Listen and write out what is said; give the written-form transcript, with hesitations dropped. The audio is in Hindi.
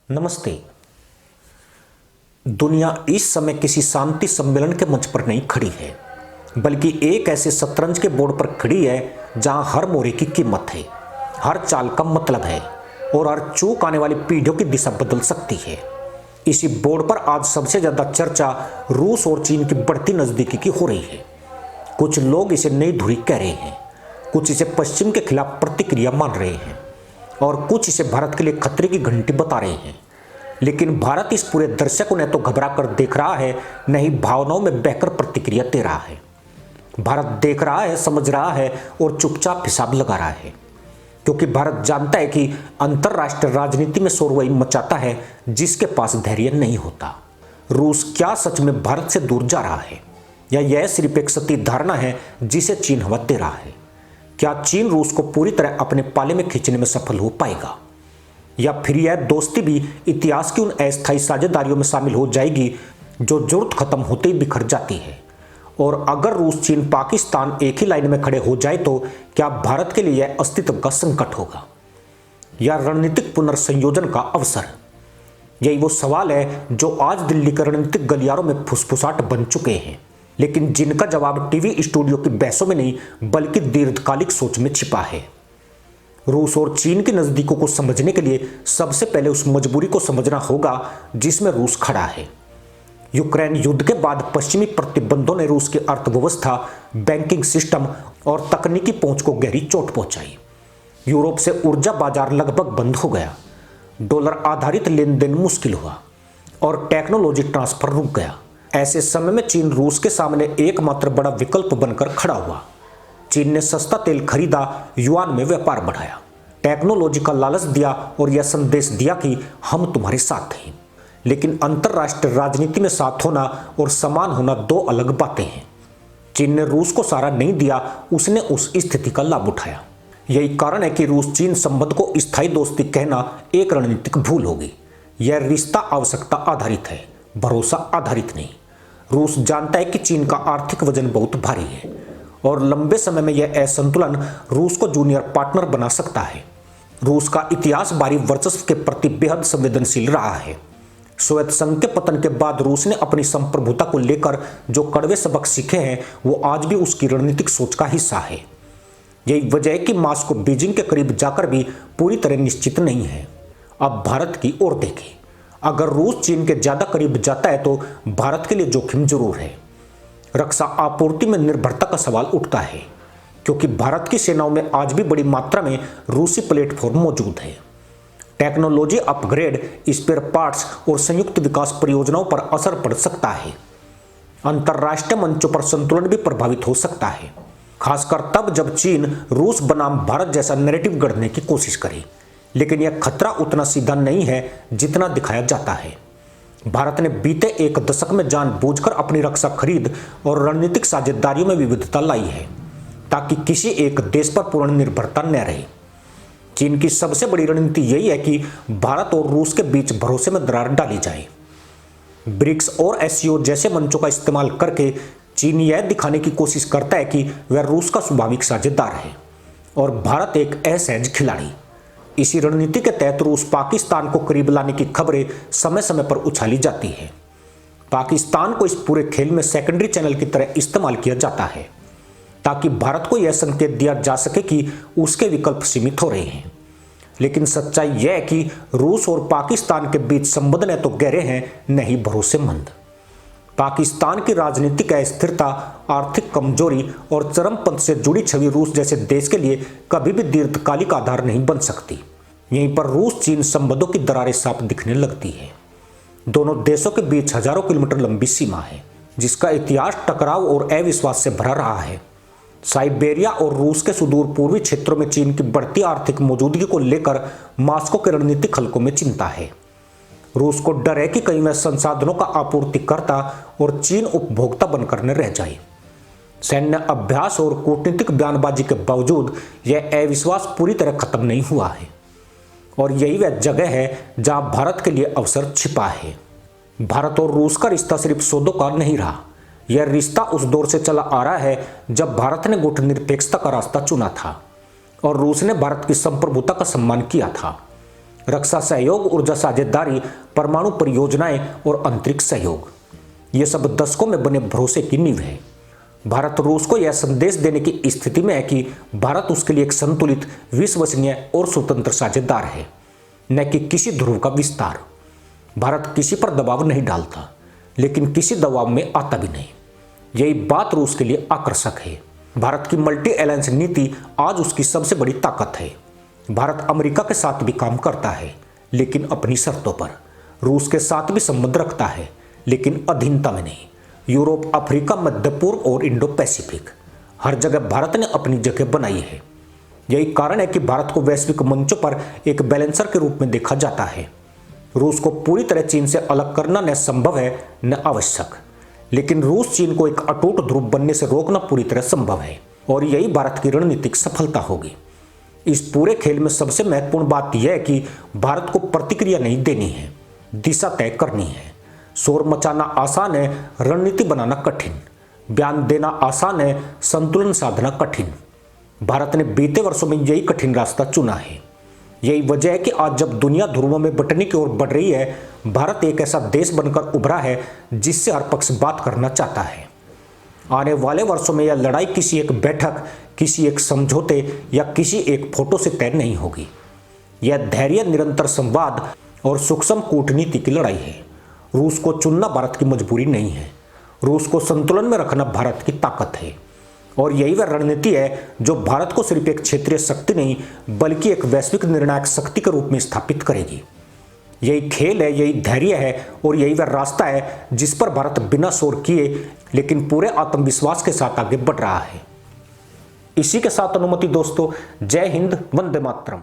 नमस्ते। दुनिया इस समय किसी शांति सम्मेलन के मंच पर नहीं खड़ी है, बल्कि एक ऐसे शतरंज के बोर्ड पर खड़ी है जहां हर मोरे की कीमत है, हर चाल का मतलब है और हर चूक आने वाली पीढ़ियों की दिशा बदल सकती है। इसी बोर्ड पर आज सबसे ज्यादा चर्चा रूस और चीन की बढ़ती नजदीकी की हो रही है। कुछ लोग इसे नई धुरी कह रहे हैं, कुछ इसे पश्चिम के खिलाफ प्रतिक्रिया मान रहे हैं और कुछ इसे भारत के लिए खतरे की घंटी बता रहे हैं। लेकिन भारत इस पूरे दृश्य को न तो घबरा कर देख रहा है, न ही भावनाओं में बहकर प्रतिक्रिया दे रहा है। भारत देख रहा है, समझ रहा है और चुपचाप हिसाब लगा रहा है, क्योंकि भारत जानता है कि अंतरराष्ट्रीय राजनीति में शोर वही मचाता है जिसके पास धैर्य नहीं होता। रूस क्या सच में भारत से दूर जा रहा है, या यह सिर्फ एक सती धारणा है जिसे चीन हवा दे रहा है? क्या चीन रूस को पूरी तरह अपने पाले में खींचने में सफल हो पाएगा, या फिर यह दोस्ती भी इतिहास की उन अस्थायी साझेदारियों में शामिल हो जाएगी जो जरूरत खत्म होते ही बिखर जाती है? और अगर रूस, चीन, पाकिस्तान एक ही लाइन में खड़े हो जाए तो क्या भारत के लिए यह अस्तित्व का संकट होगा या रणनीतिक पुनर्संयोजन का अवसर? यही वो सवाल है जो आज दिल्ली के रणनीतिक गलियारों में फुसफुसाहट बन चुके हैं, लेकिन जिनका जवाब टीवी स्टूडियो की बहसों में नहीं बल्कि दीर्घकालिक सोच में छिपा है। रूस और चीन के नजदीकों को समझने के लिए सबसे पहले उस मजबूरी को समझना होगा जिसमें रूस खड़ा है। यूक्रेन युद्ध के बाद पश्चिमी प्रतिबंधों ने रूस की अर्थव्यवस्था, बैंकिंग सिस्टम और तकनीकी पहुंच को गहरी चोट पहुंचाई। यूरोप से ऊर्जा बाजार लगभग बंद हो गया, डॉलर आधारित लेन देन मुश्किल हुआ और टेक्नोलॉजी ट्रांसफर रुक गया। ऐसे समय में चीन रूस के सामने एकमात्र बड़ा विकल्प बनकर खड़ा हुआ। चीन ने सस्ता तेल खरीदा, युआन में व्यापार बढ़ाया, टेक्नोलॉजी का लालच दिया और यह संदेश दिया कि हम तुम्हारे साथ हैं। लेकिन अंतरराष्ट्रीय राजनीति में साथ होना और समान होना दो अलग बातें हैं। चीन ने रूस को सहारा नहीं दिया, उसने उस स्थिति का लाभ उठाया। यही कारण है कि रूस चीन संबंध को स्थायी दोस्ती कहना एक रणनीतिक भूल होगी। यह रिश्ता आवश्यकता आधारित है, भरोसा आधारित नहीं। रूस जानता है कि चीन का आर्थिक वजन बहुत भारी है और लंबे समय में यह असंतुलन रूस को जूनियर पार्टनर बना सकता है। रूस का इतिहास बाहरी वर्चस्व के प्रति बेहद संवेदनशील रहा है। सोवियत संघ के पतन के बाद रूस ने अपनी संप्रभुता को लेकर जो कड़वे सबक सीखे हैं वो आज भी उसकी रणनीतिक सोच का हिस्सा है। यही वजह है कि मास्को बीजिंग के करीब जाकर भी पूरी तरह निश्चित नहीं है। अब भारत की ओर देखें। अगर रूस चीन के ज्यादा करीब जाता है तो भारत के लिए जोखिम जरूर है। रक्षा आपूर्ति में निर्भरता का सवाल उठता है, क्योंकि भारत की सेनाओं में आज भी बड़ी मात्रा में रूसी प्लेटफॉर्म मौजूद है। टेक्नोलॉजी अपग्रेड, स्पेयर पार्ट्स और संयुक्त विकास परियोजनाओं पर असर पड़ सकता है। अंतरराष्ट्रीय मंचों पर संतुलन भी प्रभावित हो सकता है, खासकर तब जब चीन रूस बनाम भारत जैसा नैरेटिव गढ़ने की कोशिश करे। लेकिन यह खतरा उतना सीधा नहीं है जितना दिखाया जाता है। भारत ने बीते एक दशक में जानबूझकर अपनी रक्षा खरीद और रणनीतिक साझेदारियों में विविधता लाई है, ताकि किसी एक देश पर पूर्ण निर्भरता न रहे। चीन की सबसे बड़ी रणनीति यही है कि भारत और रूस के बीच भरोसे में दरार डाली जाए। ब्रिक्स और एससीओ जैसे मंचों का इस्तेमाल करके चीन यह दिखाने की कोशिश करता है कि वह रूस का स्वाभाविक साझेदार है और भारत एक असहज खिलाड़ी। इसी रणनीति के तहत रूस पाकिस्तान को करीब लाने की खबरें समय समय पर उछाली जाती है। पाकिस्तान को इस पूरे खेल में सेकेंडरी चैनल की तरह इस्तेमाल किया जाता है, ताकि भारत को यह संकेत दिया जा सके कि उसके विकल्प सीमित हो रहे हैं। लेकिन सच्चाई यह है कि रूस और पाकिस्तान के बीच संबंध न तो गहरे हैं, न ही भरोसेमंद। पाकिस्तान की राजनीतिक अस्थिरता, आर्थिक कमजोरी और चरमपंथ से जुड़ी छवि रूस जैसे देश के लिए कभी भी दीर्घकालिक आधार नहीं बन सकती। यहीं पर रूस चीन संबंधों की दरारें साफ दिखने लगती है। दोनों देशों के बीच हजारों किलोमीटर लंबी सीमा है, जिसका इतिहास टकराव और अविश्वास से भरा रहा है। साइबेरिया और रूस के सुदूर पूर्वी क्षेत्रों में चीन की बढ़ती आर्थिक मौजूदगी को लेकर मास्को के रणनीतिक हलकों में चिंता है। रूस को डर है कि कहीं वह संसाधनों का आपूर्तिकर्ता और चीन उपभोक्ता बनकर न रह जाए। सैन्य अभ्यास और कूटनीतिक बयानबाजी के बावजूद यह अविश्वास पूरी तरह खत्म नहीं हुआ है और यही वह जगह है जहां भारत के लिए अवसर छिपा है। भारत और रूस का रिश्ता सिर्फ सौदों का नहीं रहा। यह रिश्ता उस दौर से चला आ रहा है जब भारत ने गुटनिरपेक्षता का रास्ता चुना था और रूस ने भारत की संप्रभुता का सम्मान किया था। रक्षा सहयोग, ऊर्जा साझेदारी, परमाणु परियोजनाएं और अंतरिक्ष सहयोग, ये सब दशकों में बने भरोसे की नींव है। भारत रूस को यह संदेश देने की स्थिति में है कि भारत उसके लिए एक संतुलित, विश्वसनीय और स्वतंत्र साझेदार है, न कि किसी ध्रुव का विस्तार। भारत किसी पर दबाव नहीं डालता, लेकिन किसी दबाव में आता भी नहीं। यही बात रूस के लिए आकर्षक है। भारत की मल्टी अलायंस नीति आज उसकी सबसे बड़ी ताकत है। भारत अमेरिका के साथ भी काम करता है, लेकिन अपनी शर्तों पर। रूस के साथ भी संबंध रखता है, लेकिन अधीनता में नहीं। यूरोप, अफ्रीका, मध्य पूर्व और इंडो पैसिफिक, हर जगह भारत ने अपनी जगह बनाई है। यही कारण है कि भारत को वैश्विक मंचों पर एक बैलेंसर के रूप में देखा जाता है। रूस को पूरी तरह चीन से अलग करना न संभव है न आवश्यक, लेकिन रूस चीन को एक अटूट ध्रुव बनने से रोकना पूरी तरह संभव है, और यही भारत की रणनीतिक सफलता होगी। इस पूरे खेल में सबसे महत्वपूर्ण बात यह है कि भारत को प्रतिक्रिया नहीं देनी है, दिशा तय करनी है। शोर मचाना आसान है, रणनीति बनाना कठिन। बयान देना आसान है, संतुलन साधना कठिन। भारत ने बीते वर्षों में यही कठिन रास्ता चुना है। यही वजह है कि आज जब दुनिया ध्रुवों में बंटने की ओर बढ़ रही है, भारत एक ऐसा देश बनकर उभरा है जिससे हर पक्ष बात करना चाहता है। आने वाले वर्षों में यह लड़ाई किसी एक बैठक, किसी एक समझौते या किसी एक फोटो से तय नहीं होगी। यह धैर्य, निरंतर संवाद और सूक्ष्म कूटनीति की लड़ाई है। रूस को चुनना भारत की मजबूरी नहीं है। रूस को संतुलन में रखना भारत की ताकत है, और यही वह रणनीति है जो भारत को सिर्फ एक क्षेत्रीय शक्ति नहीं, बल्कि एक वैश्विक निर्णायक शक्ति के रूप में स्थापित करेगी। यही खेल है, यही धैर्य है, और यही वह रास्ता है जिस पर भारत बिना शोर किए लेकिन पूरे आत्मविश्वास के साथ आगे बढ़ रहा है। इसी के साथ अनुमति दोस्तों, जय हिंद, वंदे मातरम।